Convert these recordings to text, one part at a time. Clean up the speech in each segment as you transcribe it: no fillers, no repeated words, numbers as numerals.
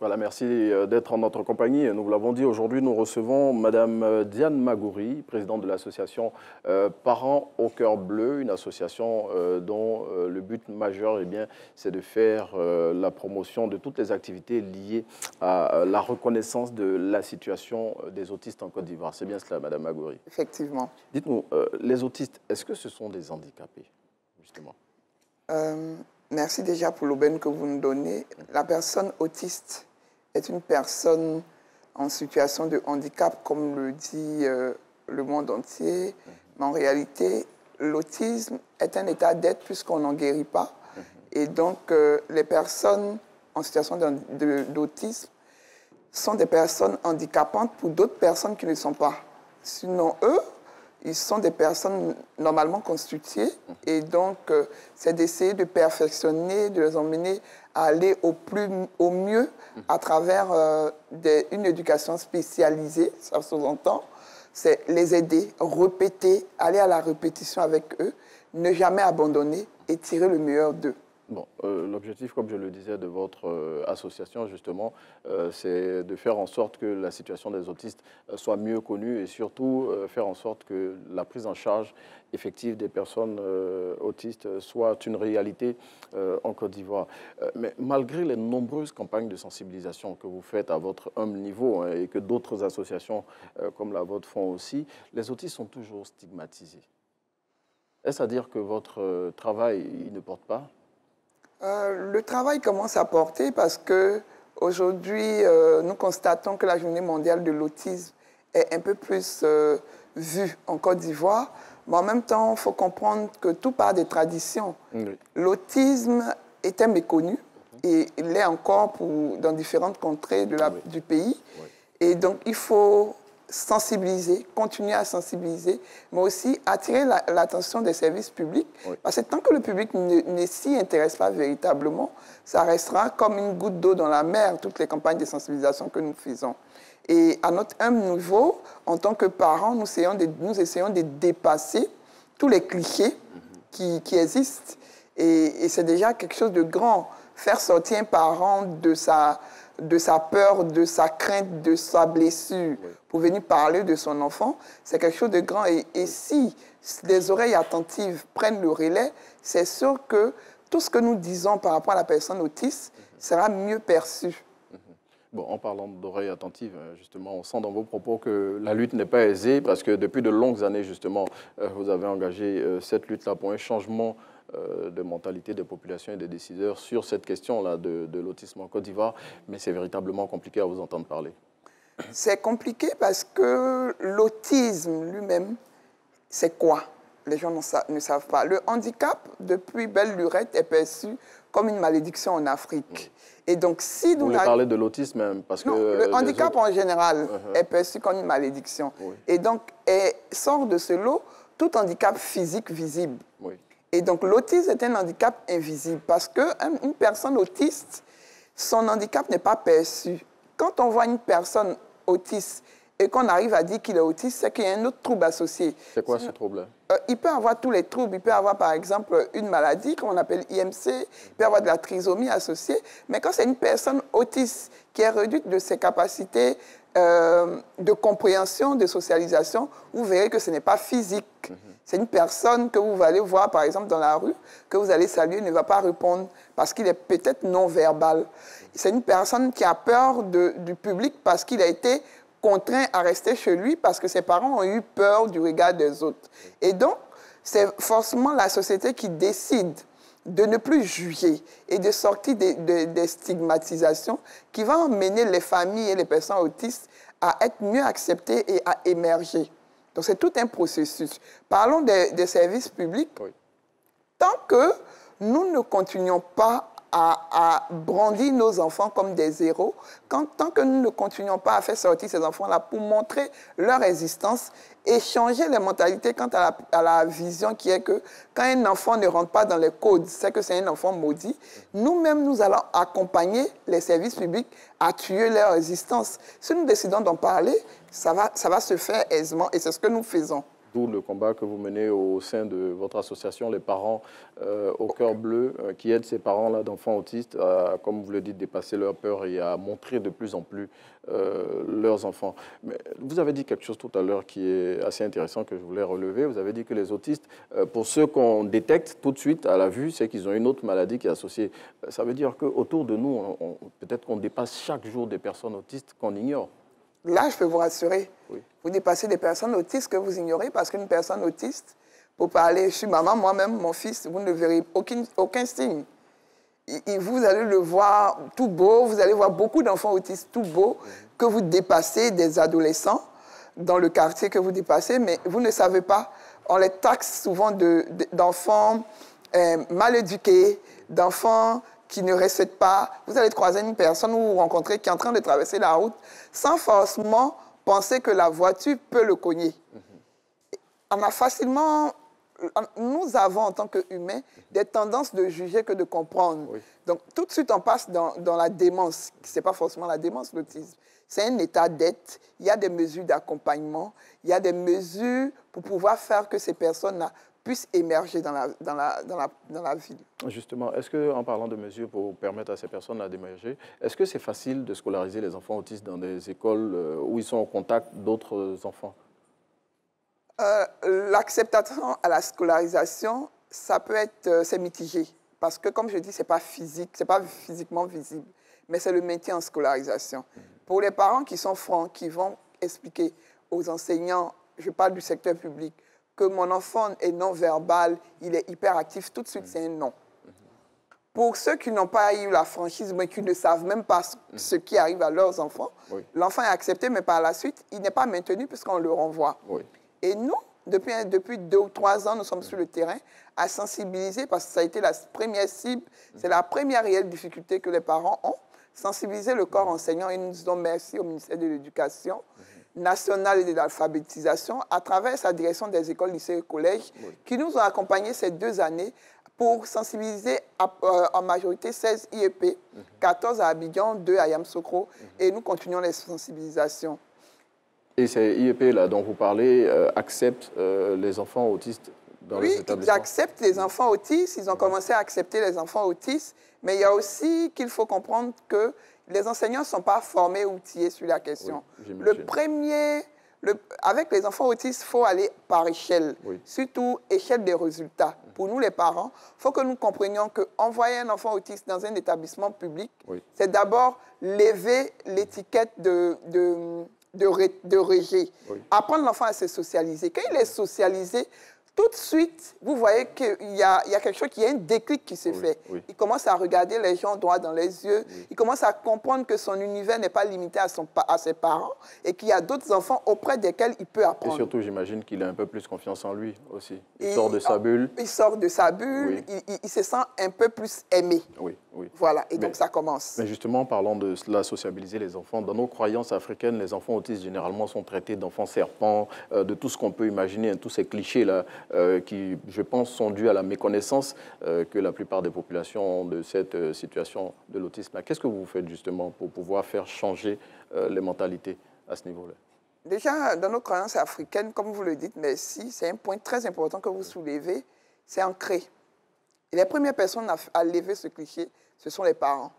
Voilà, merci d'être en notre compagnie. Nous vous l'avons dit, aujourd'hui, nous recevons Madame Diane Magouri, présidente de l'association Parents au cœur bleu, une association dont le but majeur, c'est de faire la promotion de toutes les activités liées à la reconnaissance de la situation des autistes en Côte d'Ivoire. C'est bien cela, Madame Magouri? Effectivement. Dites-nous, les autistes, est-ce que ce sont des handicapés, justement? Merci déjà pour l'aubaine que vous nous donnez. La personne autiste est une personne en situation de handicap, comme le dit le monde entier. Mais en réalité, l'autisme est un état d'être puisqu'on n'en guérit pas. Et donc, les personnes en situation d'autisme sont des personnes handicapantes pour d'autres personnes qui ne le sont pas. Sinon, eux, ils sont des personnes normalement constituées et donc c'est d'essayer de perfectionner, de les emmener à aller au mieux à travers une éducation spécialisée, ça sous-entend. C'est les aider, répéter, aller à la répétition avec eux, ne jamais abandonner et tirer le meilleur d'eux. Bon, l'objectif, comme je le disais, de votre association, justement, c'est de faire en sorte que la situation des autistes soit mieux connue et surtout faire en sorte que la prise en charge effective des personnes autistes soit une réalité en Côte d'Ivoire. Mais malgré les nombreuses campagnes de sensibilisation que vous faites à votre humble niveau et que d'autres associations comme la vôtre font aussi, les autistes sont toujours stigmatisés. Est-ce à dire que votre travail il ne porte pas? Le travail commence à porter parce qu'aujourd'hui, nous constatons que la Journée mondiale de l'autisme est un peu plus vue en Côte d'Ivoire. Mais en même temps, il faut comprendre que tout part des traditions. Oui. L'autisme était méconnu et il l'est encore dans différentes contrées du pays. Oui. Et donc, il faut sensibiliser, continuer à sensibiliser, mais aussi attirer l'attention des services publics. Oui. Parce que tant que le public ne s'y intéresse pas véritablement, ça restera comme une goutte d'eau dans la mer, toutes les campagnes de sensibilisation que nous faisons. Et à notre humble niveau, en tant que parents, nous essayons de dépasser tous les clichés qui existent. Et c'est déjà quelque chose de grand. Faire sortir un parent de sa peur, de sa crainte, de sa blessure, oui, pour venir parler de son enfant, c'est quelque chose de grand. Et si les oreilles attentives prennent le relais, c'est sûr que tout ce que nous disons par rapport à la personne autiste sera mieux perçu. Bon, en parlant d'oreilles attentives, justement, on sent dans vos propos que la lutte n'est pas aisée parce que depuis de longues années, justement, vous avez engagé cette lutte-là pour un changement de mentalité des populations et des décideurs sur cette question-là de l'autisme en Côte d'Ivoire, mais c'est véritablement compliqué à vous entendre parler. C'est compliqué parce que l'autisme lui-même, c'est quoi? Les gens ne savent pas. Le handicap, depuis belle lurette, est perçu comme une malédiction en Afrique. Oui. Et donc, si nous... Vous voulez parler de l'autisme même parce non, que le handicap en général est perçu comme une malédiction. Oui. Et donc, sort de ce lot tout handicap physique visible. Oui. Et donc, l'autisme est un handicap invisible parce qu'une personne autiste, son handicap n'est pas perçu. Quand on voit une personne autiste et qu'on arrive à dire qu'il est autiste, c'est qu'il y a un autre trouble associé. C'est quoi ce trouble? Il peut avoir tous les troubles. Il peut avoir, par exemple, une maladie qu'on appelle IMC, il peut avoir de la trisomie associée. Mais quand c'est une personne autiste qui est réduite de ses capacités de compréhension, de socialisation, vous verrez que ce n'est pas physique. C'est une personne que vous allez voir, par exemple, dans la rue, que vous allez saluer, ne va pas répondre parce qu'il est peut-être non-verbal. C'est une personne qui a peur du public parce qu'il a été contraint à rester chez lui parce que ses parents ont eu peur du regard des autres. Et donc, c'est forcément la société qui décide de ne plus juger et de sortir des stigmatisations qui va emmener les familles et les personnes autistes à être mieux acceptées et à émerger. Donc, c'est tout un processus. Parlons des services publics. Oui. Tant que nous ne continuons pas à brandir nos enfants comme des héros, tant que nous ne continuons pas à faire sortir ces enfants-là pour montrer leur existence et changer les mentalités quant à la vision qui est que quand un enfant ne rentre pas dans les codes, c'est que c'est un enfant maudit, nous-mêmes, nous allons accompagner les services publics à tuer leur existence. Si nous décidons d'en parler, ça va se faire aisément et c'est ce que nous faisons. D'où le combat que vous menez au sein de votre association, les parents au cœur bleu, qui aident ces parents-là d'enfants autistes à, comme vous le dites, dépasser leur peur et à montrer de plus en plus leurs enfants. Mais vous avez dit quelque chose tout à l'heure qui est assez intéressant que je voulais relever. Vous avez dit que les autistes, pour ceux qu'on détecte tout de suite à la vue, c'est qu'ils ont une autre maladie qui est associée. Ça veut dire qu'autour de nous, peut-être qu'on dépasse chaque jour des personnes autistes qu'on ignore. Là, je peux vous rassurer. Oui. Vous dépassez des personnes autistes que vous ignorez parce qu'une personne autiste, pour parler, je suis maman, moi-même, mon fils, vous ne verrez aucun signe. Vous allez le voir tout beau, vous allez voir beaucoup d'enfants autistes tout beaux que vous dépassez, des adolescents dans le quartier que vous dépassez, mais vous ne savez pas. On les taxe souvent d'enfants mal éduqués, d'enfants qui ne respectent pas. Vous allez croiser une personne ou vous rencontrez qui est en train de traverser la route sans forcément penser que la voiture peut le cogner. On a facilement... Nous avons, en tant qu'humains, des tendances de juger que de comprendre. Oui. Donc, tout de suite, on passe dans la démence. Ce n'est pas forcément la démence, l'autisme. C'est un état d'être. Il y a des mesures d'accompagnement. Il y a des mesures pour pouvoir faire que ces personnes-là puissent émerger dans la ville. Justement, est-ce qu'en parlant de mesures pour permettre à ces personnes-là d'émerger, est-ce que c'est facile de scolariser les enfants autistes dans des écoles où ils sont en contact d'autres enfants? L'acceptation à la scolarisation, ça peut être, c'est mitigé. Parce que, comme je dis, ce n'est pas physique, ce n'est pas physiquement visible, mais c'est le maintien en scolarisation. Pour les parents qui sont francs, qui vont expliquer aux enseignants, je parle du secteur public, que mon enfant est non-verbal, il est hyperactif, tout de suite, c'est un non. Pour ceux qui n'ont pas eu la franchise, mais qui ne savent même pas ce qui arrive à leurs enfants, Oui. l'enfant est accepté, mais par la suite, il n'est pas maintenu puisqu'on le renvoie. Oui. Et nous, depuis 2 ou 3 ans, nous sommes sur le terrain à sensibiliser, parce que ça a été la première cible, c'est la première réelle difficulté que les parents ont, sensibiliser le corps enseignant. Et nous disons merci au ministère de l'Éducation nationale et de l'alphabétisation, à travers sa direction des écoles, lycées et collèges, qui nous ont accompagnés ces 2 années pour sensibiliser en majorité 16 IEP, 14 à Abidjan, 2 à Yamoussoukro, et nous continuons les sensibilisations. Et ces IEP-là dont vous parlez acceptent les enfants autistes dans les établissements? Oui, ils acceptent les enfants autistes. Ils ont commencé à accepter les enfants autistes. Mais il y a aussi qu'il faut comprendre que les enseignants ne sont pas formés ou outillés sur la question. Oui, avec les enfants autistes, il faut aller par échelle, surtout échelle des résultats. Pour nous, les parents, il faut que nous comprenions qu'envoyer un enfant autiste dans un établissement public, c'est d'abord lever l'étiquette de rejet. Apprendre l'enfant à se socialiser. Quand il est socialisé, tout de suite, vous voyez qu'il y a quelque chose, il y a un déclic qui se fait. Il commence à regarder les gens droit dans les yeux. Il commence à comprendre que son univers n'est pas limité à ses parents et qu'il y a d'autres enfants auprès desquels il peut apprendre. Et surtout, j'imagine qu'il a un peu plus confiance en lui aussi. Il sort de sa bulle. Il sort de sa bulle. Il se sent un peu plus aimé. Voilà, et donc ça commence. Mais justement, parlant de cela, sociabiliser les enfants, dans nos croyances africaines, les enfants autistes généralement sont traités d'enfants serpents, de tout ce qu'on peut imaginer, tous ces clichés-là qui, je pense, sont dus à la méconnaissance que la plupart des populations ont de cette situation de l'autisme. Qu'est-ce que vous faites justement pour pouvoir faire changer les mentalités à ce niveau-là? Déjà, dans nos croyances africaines, comme vous le dites, merci, c'est un point très important que vous soulevez, c'est ancré. Et les premières personnes à lever ce cliché, ce sont les parents.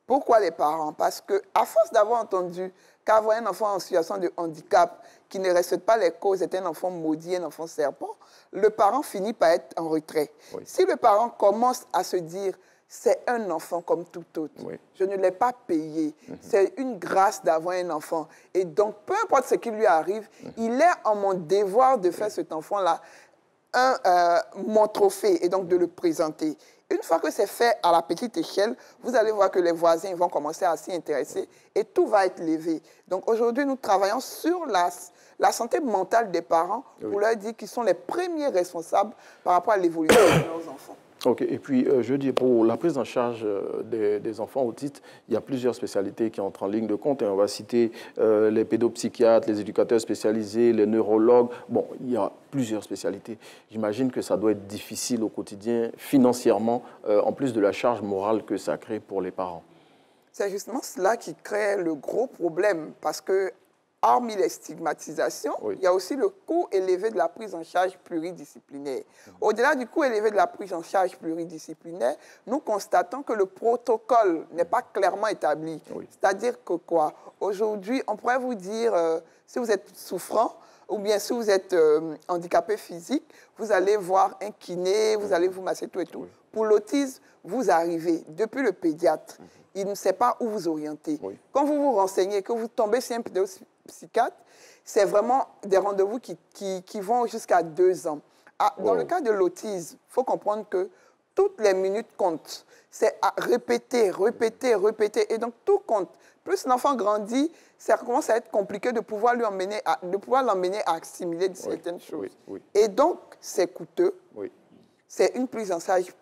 Pourquoi les parents? Parce qu'à force d'avoir entendu qu'avoir un enfant en situation de handicap qui ne respecte pas les causes est un enfant maudit, un enfant serpent, le parent finit par être en retrait. Si le parent commence à se dire « c'est un enfant comme tout autre, je ne l'ai pas payé, c'est une grâce d'avoir un enfant. Et donc, peu importe ce qui lui arrive, il est en mon devoir de faire cet enfant-là mon trophée et donc de le présenter. » Une fois que c'est fait à la petite échelle, vous allez voir que les voisins vont commencer à s'y intéresser et tout va être levé. Donc aujourd'hui, nous travaillons sur la santé mentale des parents pour leur dire qu'ils sont les premiers responsables par rapport à l'évolution de leurs enfants. Ok, et puis je dis, pour la prise en charge des enfants autistes, il y a plusieurs spécialités qui entrent en ligne de compte. Et on va citer les pédopsychiatres, les éducateurs spécialisés, les neurologues. Bon, il y a plusieurs spécialités. J'imagine que ça doit être difficile au quotidien, financièrement, en plus de la charge morale que ça crée pour les parents. C'est justement cela qui crée le gros problème, parce que hormis les stigmatisations, Oui. il y a aussi le coût élevé de la prise en charge pluridisciplinaire. Au-delà du coût élevé de la prise en charge pluridisciplinaire, nous constatons que le protocole n'est pas clairement établi. Oui. C'est-à-dire que quoi? Aujourd'hui, on pourrait vous dire, si vous êtes souffrant, ou bien si vous êtes handicapé physique, vous allez voir un kiné, vous allez vous masser tout et tout. Oui. Pour l'autisme, vous arrivez depuis le pédiatre. Il ne sait pas où vous orienter. Oui. Quand vous vous renseignez, que vous tombez sur un pédopsychiatre, c'est vraiment des rendez-vous qui vont jusqu'à 2 ans. Dans le cas de l'autisme, il faut comprendre que toutes les minutes comptent. C'est à répéter, répéter, répéter. Et donc, tout compte. Plus l'enfant grandit, ça commence à être compliqué de pouvoir l'emmener à assimiler certaines choses. Oui, oui. Et donc, c'est coûteux. Oui. C'est une prise en charge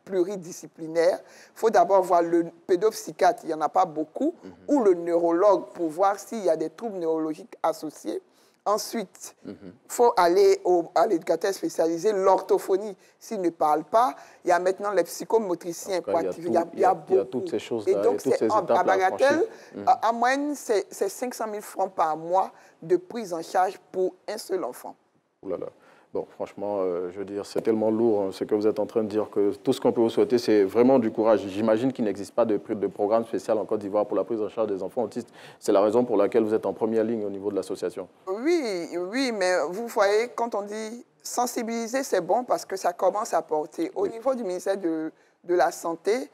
pluridisciplinaire. Il faut d'abord voir le pédopsychiatre, il n'y en a pas beaucoup, ou le neurologue pour voir s'il y a des troubles neurologiques associés. Ensuite, il faut aller à l'éducateur spécialisé, l'orthophonie, s'il ne parle pas. Il y a maintenant les psychomotriciens pour activer. Il y a beaucoup. Il y a toutes ces choses-là, et donc, toutes ces étapes-là à bagatelle, à en moyenne, c'est 500 000 francs par mois de prise en charge pour un seul enfant. Ouh là là. Bon, franchement, je veux dire, c'est tellement lourd, hein, ce que vous êtes en train de dire, que tout ce qu'on peut vous souhaiter, c'est vraiment du courage. J'imagine qu'il n'existe pas de programme spécial en Côte d'Ivoire pour la prise en charge des enfants autistes. C'est la raison pour laquelle vous êtes en première ligne au niveau de l'association. Oui, oui, mais vous voyez, quand on dit sensibiliser, c'est bon parce que ça commence à porter. Au niveau du ministère de la Santé,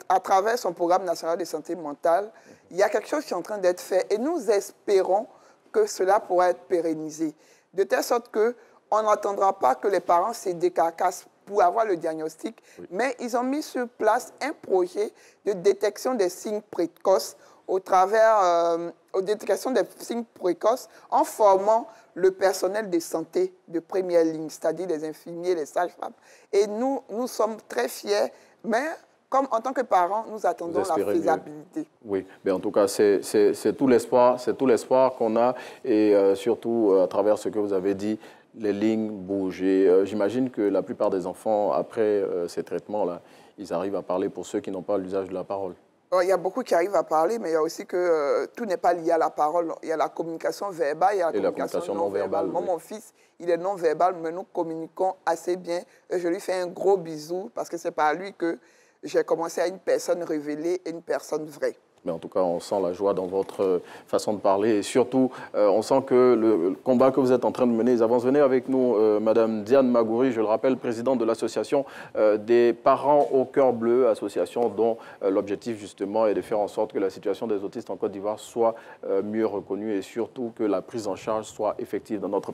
à travers son programme national de santé mentale, il y a quelque chose qui est en train d'être fait et nous espérons que cela pourra être pérennisé. De telle sorte que on n'attendra pas que les parents se décarcassent pour avoir le diagnostic, mais ils ont mis sur place un projet de détection des signes précoces au travers détection des signes précoces en formant le personnel de santé de première ligne, c'est-à-dire les infirmiers, les sages-femmes. Et nous sommes très fiers, mais comme en tant que parents, nous attendons la faisabilité. Oui, mais en tout cas, c'est tout l'espoir qu'on a et surtout à travers ce que vous avez dit, les lignes bougent. J'imagine que la plupart des enfants, après ces traitements-là, ils arrivent à parler pour ceux qui n'ont pas l'usage de la parole. Il y a beaucoup qui arrivent à parler, mais il y a aussi que tout n'est pas lié à la parole. Il y a la communication verbale, il y a la communication non verbale. Moi, mon fils, il est non verbal, mais nous communiquons assez bien. Et je lui fais un gros bisou parce que c'est par lui que j'ai commencé à une personne révélée et une personne vraie. Mais en tout cas, on sent la joie dans votre façon de parler et surtout, on sent que le combat que vous êtes en train de mener, ils avancent. Venez avec nous, Madame Diane Magouri, je le rappelle, présidente de l'association des parents au cœur bleu, association dont l'objectif justement est de faire en sorte que la situation des autistes en Côte d'Ivoire soit mieux reconnue et surtout que la prise en charge soit effective dans notre